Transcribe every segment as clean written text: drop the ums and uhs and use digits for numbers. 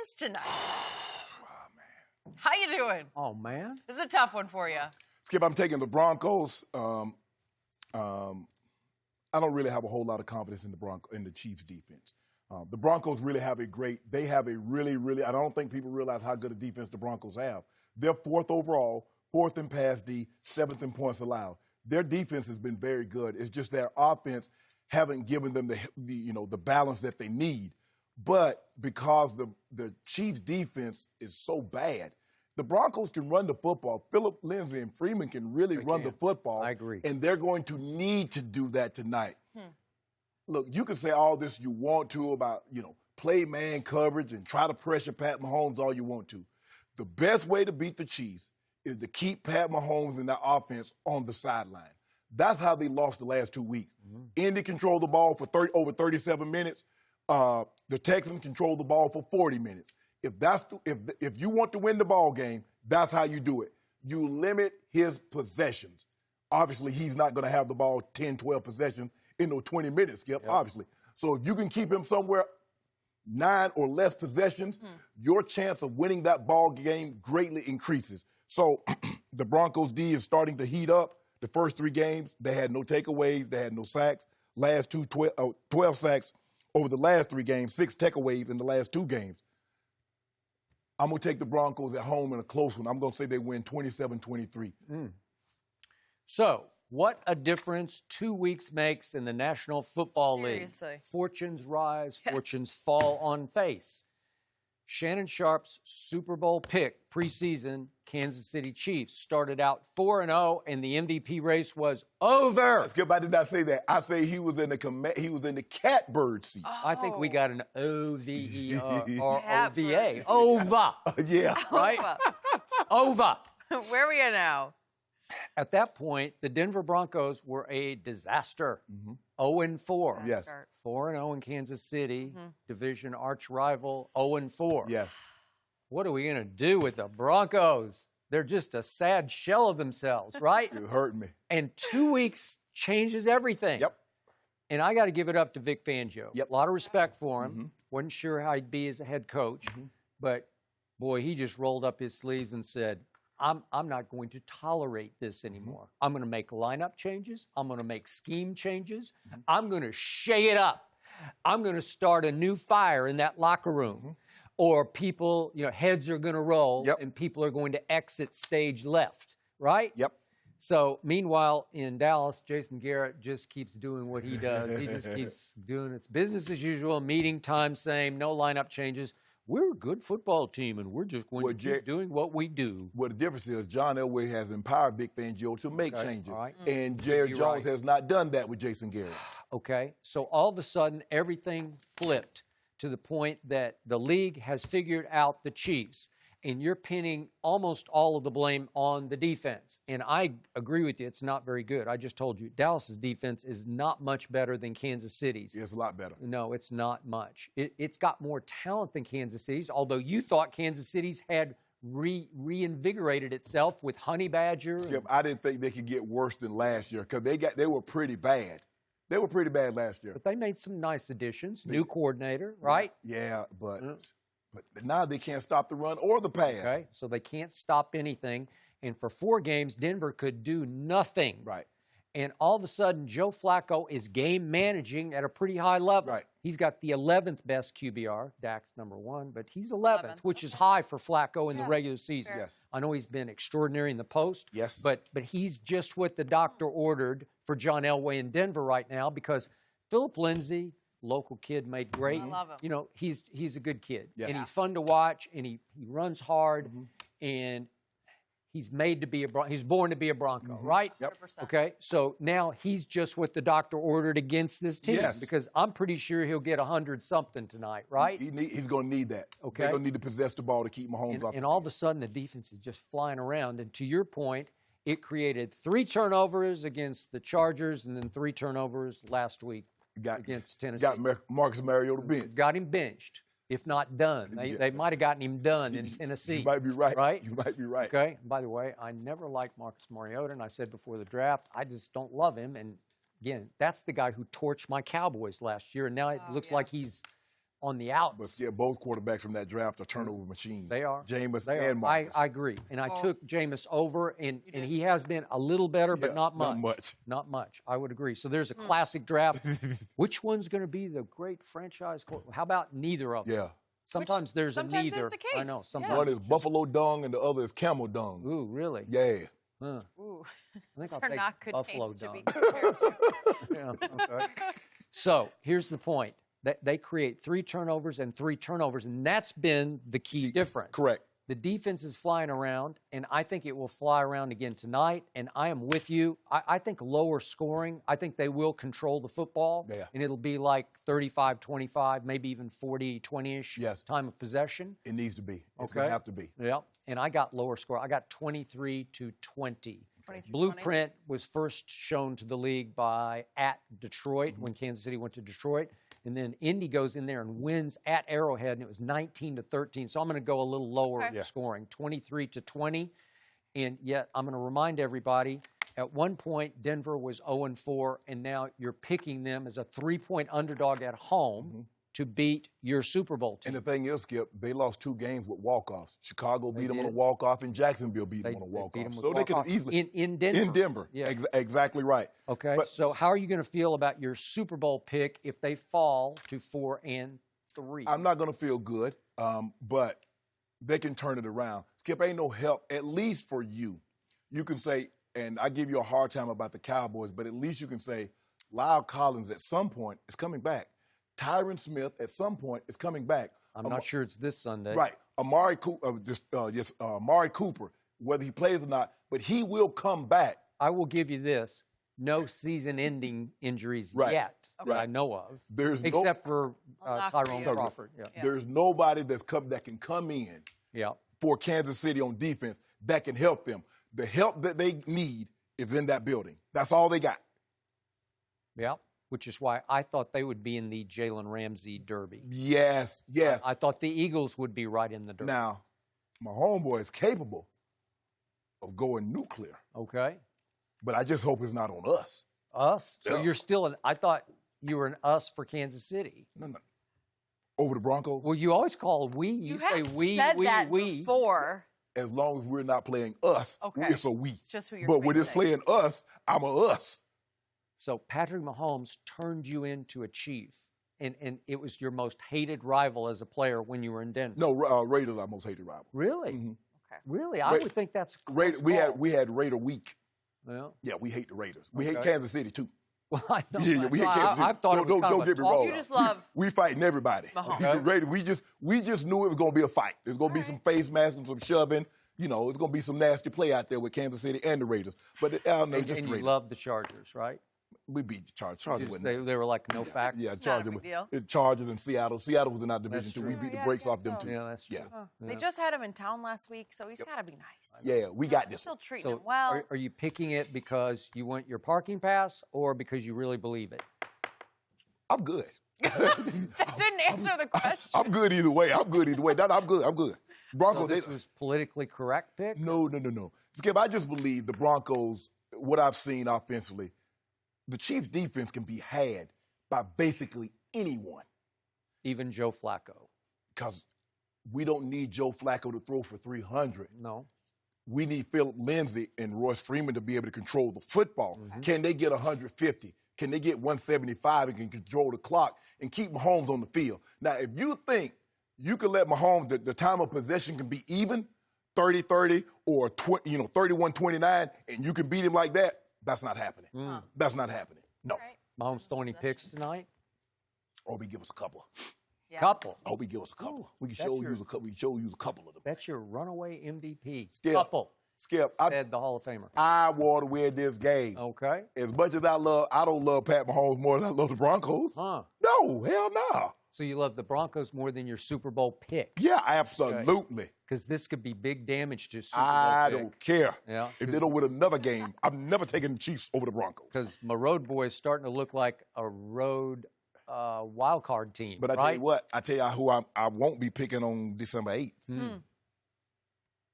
wins tonight. Oh, man. How you doing? Oh, man. This is a tough one for you. Skip, I'm taking the Broncos. I don't really have a whole lot of confidence in the Chiefs defense. The Broncos really have I don't think people realize how good a defense the Broncos have. They're fourth overall, fourth in pass D, seventh in points allowed. Their defense has been very good. It's just their offense haven't given them the balance that they need. But because the Chiefs defense is so bad, the Broncos can run the football. Phillip Lindsay and Freeman can really run the football. I agree. And they're going to need to do that tonight. Look, you can say all this you want to about, play man coverage and try to pressure Pat Mahomes all you want to. The best way to beat the Chiefs is to keep Pat Mahomes and that offense on the sideline. That's how they lost the last 2 weeks. Indy controlled the ball for over 37 minutes. The Texans controlled the ball for 40 minutes. If you want to win the ball game, that's how you do it. You limit his possessions. Obviously, he's not going to have the ball 10, 12 possessions in those 20 minutes, Skip, obviously. So if you can keep him somewhere 9 or less possessions, your chance of winning that ball game greatly increases. So the Broncos D is starting to heat up. The first 3 games, they had no takeaways, they had no sacks. Last 12 sacks over the last 3 games, 6 takeaways in the last 2 games. I'm going to take the Broncos at home in a close one. I'm going to say they win 27-23. So, what a difference 2 weeks makes in the National Football Seriously. League. Fortunes rise, fortunes fall on face. Shannon Sharpe's Super Bowl pick preseason, Kansas City Chiefs, started out 4-0, and the MVP race was over. Skip, I did not say that. I say he was in the catbird seat. I think we got an O-V-E-R-O-V-A. Catbird. Ova. Yeah. Right? Ova. Where are we at now? At that point, the Denver Broncos were a disaster. 0-4. Yes. 4-0 in Kansas City, division arch rival, 0-4. Yes. What are we going to do with the Broncos? They're just a sad shell of themselves, right? You hurt me. And 2 weeks changes everything. Yep. And I got to give it up to Vic Fangio. Yep. A lot of respect for him. Wasn't sure how he'd be as a head coach. But, boy, he just rolled up his sleeves and said, I'm not going to tolerate this anymore. I'm going to make lineup changes. I'm going to make scheme changes. I'm going to shake it up. I'm going to start a new fire in that locker room. Or people, heads are going to roll and people are going to exit stage left, right? Yep. So, meanwhile, in Dallas, Jason Garrett just keeps doing what he does. He just keeps doing it's business as usual, meeting time same, no lineup changes. We're a good football team, and we're just going to keep doing what we do. Well, the difference is John Elway has empowered Vic Fangio to make changes. All right. And Jerry Jones has not done that with Jason Garrett. Okay, so all of a sudden, everything flipped to the point that the league has figured out the Chiefs, and you're pinning almost all of the blame on the defense. And I agree with you, it's not very good. I just told you, Dallas's defense is not much better than Kansas City's. It's a lot better. No, it's not much. It's got more talent than Kansas City's, although you thought Kansas City's had reinvigorated itself with Honey Badger. Skip, I didn't think they could get worse than last year because they were pretty bad. They were pretty bad last year. But they made some nice additions. New coordinator, right? Yeah, but now they can't stop the run or the pass. Okay, so they can't stop anything. And for 4 games, Denver could do nothing. Right. And all of a sudden, Joe Flacco is game managing at a pretty high level. Right. He's got the 11th best QBR. Dak's number 1, but he's 11th, which is high for Flacco in the regular season. Yes. I know he's been extraordinary in the post. Yes. But he's just what the doctor ordered for John Elway in Denver right now because Phillip Lindsay, local kid, made great. I love him. He's a good kid. Yes. And he's fun to watch, and he runs hard, and he's made to be he's born to be a Bronco, right? Yep. 100%. Okay, so now he's just what the doctor ordered against this team because I'm pretty sure he'll get 100-something tonight, right? He's going to need that. Okay. They're going to need to possess the ball to keep Mahomes off. And all of a sudden, the defense is just flying around. And to your point, it created 3 turnovers against the Chargers and then 3 turnovers last week against Tennessee. Got Marcus Mariota benched. Got him benched, if not done. They might have gotten him done in Tennessee. You might be right. Right? You might be right. Okay. By the way, I never liked Marcus Mariota, and I said before the draft, I just don't love him. And again, that's the guy who torched my Cowboys last year, and now it looks like he's on the outs. But yeah, both quarterbacks from that draft are turnover machines. They are. Jameis They and are. Marcus. I agree. And I Oh. took Jameis over, and did. he has been a little better, but Yeah, not much. Not much. Not much. I would agree. So there's a classic draft. Which one's going to be the great franchise? How about neither of them? Yeah. Sometimes there's sometimes a is neither. the I case. know. Yeah. Sometimes. One is buffalo dung and the other is camel dung. Ooh, really? Yeah. Huh. Ooh, I think those I'll are take not good buffalo names to be dung. compared to. Yeah, okay. So here's the point. They create 3 turnovers and 3 turnovers, and that's been the key difference. Correct. The defense is flying around, and I think it will fly around again tonight, and I am with you. I think lower scoring, I think they will control the football, Yeah. and it'll be like 35-25, maybe even 40-20-ish Yes. time of possession. It needs to be. It's Okay. going to have to be. Yeah, and I got lower score. I got 23-20. 23-20. Blueprint was first shown to the league at Detroit when Kansas City went to Detroit. And then Indy goes in there and wins at Arrowhead, and it was 19-13. So I'm going to go a little lower Okay. Yeah. scoring, 23-20. And yet I'm going to remind everybody, at one point Denver was 0-4, and now you're picking them as a 3-point underdog at home to beat your Super Bowl team. And the thing is, Skip, they lost 2 games with walk-offs. Chicago beat them on a did. walk-off, and Jacksonville beat them They on a beat 'em walk-off. with So they could have walk-offs easily in Denver. in Denver. Yeah. Exactly right. Okay, But- so how are you going to feel about your Super Bowl pick if they fall to 4-3? I'm not going to feel good, but they can turn it around. Skip, ain't no help, at least for you. You can say, and I give you a hard time about the Cowboys, but at least you can say, Lyle Collins at some point is coming back. Tyron Smith at some point is coming back. I'm not sure it's this Sunday. Right. Amari Cooper, whether he plays or not, but he will come back. I will give you this. No season-ending injuries Right. yet that I Right. know of, There's except for Well, not Tyrone for you. Crawford. Yeah. Yeah. There's nobody that can come in Yeah. for Kansas City on defense that can help them. The help that they need is in that building. That's all they got. Yeah. Which is why I thought they would be in the Jalen Ramsey Derby. Yes. I thought the Eagles would be right in the Derby. Now, my homeboy is capable of going nuclear, Okay. but I just hope it's not on us. Us? So Yeah. you're still I thought you were an us for Kansas City. No. Over the Broncos, Well, you always call we. You say have we, said that we. before. as long as we're not playing us, Okay. it's a we. It's just who you're But when it's facing. playing us, I'm a us. So Patrick Mahomes turned you into a chief, and it was your most hated rival as a player when you were in Denver. No, Raiders are our most hated rival. Really? Mhm. Really? I Ra- would think that's a close Raiders, we call. had Raider week. Well, Yeah, we hate the Raiders. We hate Okay. Kansas City too. well, I know. Yeah, we hate I, Kansas City. I thought it was Don't kind of a get me toss-up. wrong. You just love We fighting everybody. Mahomes. Okay. The Raiders, we just knew it was going to be a fight. There's going to be some face masks and some shoving. You know, it's going to be some nasty play out there with Kansas City and the Raiders. But I don't know, And, just and the you Raiders. love the Chargers, right? We beat the Chargers. Chargers Just, wasn't. they were like no factor. Yeah, not a Chargers. big deal. It's Chargers and Seattle. Seattle was in our division That's too. We true. beat the Yeah, I brakes guess off them so. too. Yeah, that's true. Yeah. Oh, Yeah. They just had him in town last week, so he's got to be nice. Yeah, we got this Still one. treating So him well. are you picking it because you want your parking pass or because you really believe it? I'm good. That didn't answer the question. I'm good either way. I'm good. No, I'm good. So Broncos, this was politically correct pick? No. Skip, I just believe the Broncos, what I've seen offensively, the Chiefs' defense can be had by basically anyone Even Joe Flacco? because we don't need Joe Flacco to throw for 300. No. We need Philip Lindsay and Royce Freeman to be able to control the football. Can they get 150? Can they get 175 and can control the clock and keep Mahomes on the field? Now, if you think you can let Mahomes, the time of possession can be even, 30-30 or 31-29, and you can beat him like that, that's not happening. That's not happening. No. Right. Mahomes throwing any picks tonight? Or we give us a couple. Yeah. Couple. Oh, we give us a couple. Ooh, We can that's show your- you a couple. We can show you a couple of them. That's your runaway MVP. Skip. Couple, Skip, said the Hall of Famer. I want to win this game. Okay. As much as I don't love Pat Mahomes more than I love the Broncos. Huh. No, hell no. So you love the Broncos more than your Super Bowl pick? Yeah, absolutely. Because this could be big damage to Super Bowl I pick. don't care. Yeah, If they don't win another game, I'm never taking the Chiefs over the Broncos. Because my road boy is starting to look like a road wild card team. But I right? tell you what, who I won't be picking on December 8th. I think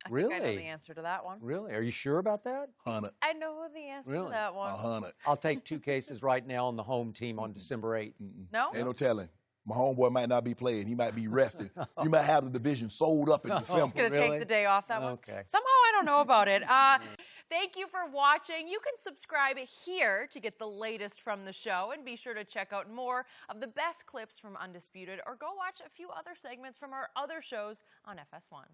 I know Really? the answer to that one. Really? Are you sure about that? 100. I know the answer Really? to that one. 100. I'll take two cases right now on the home team on December 8th. No? Ain't no telling. My homeboy might not be playing. He might be resting. You might have the division sold up in December. Just going to Really? take the day off that one. Okay. Somehow I don't know about it. Thank you for watching. You can subscribe here to get the latest from the show, and be sure to check out more of the best clips from Undisputed, or go watch a few other segments from our other shows on FS1.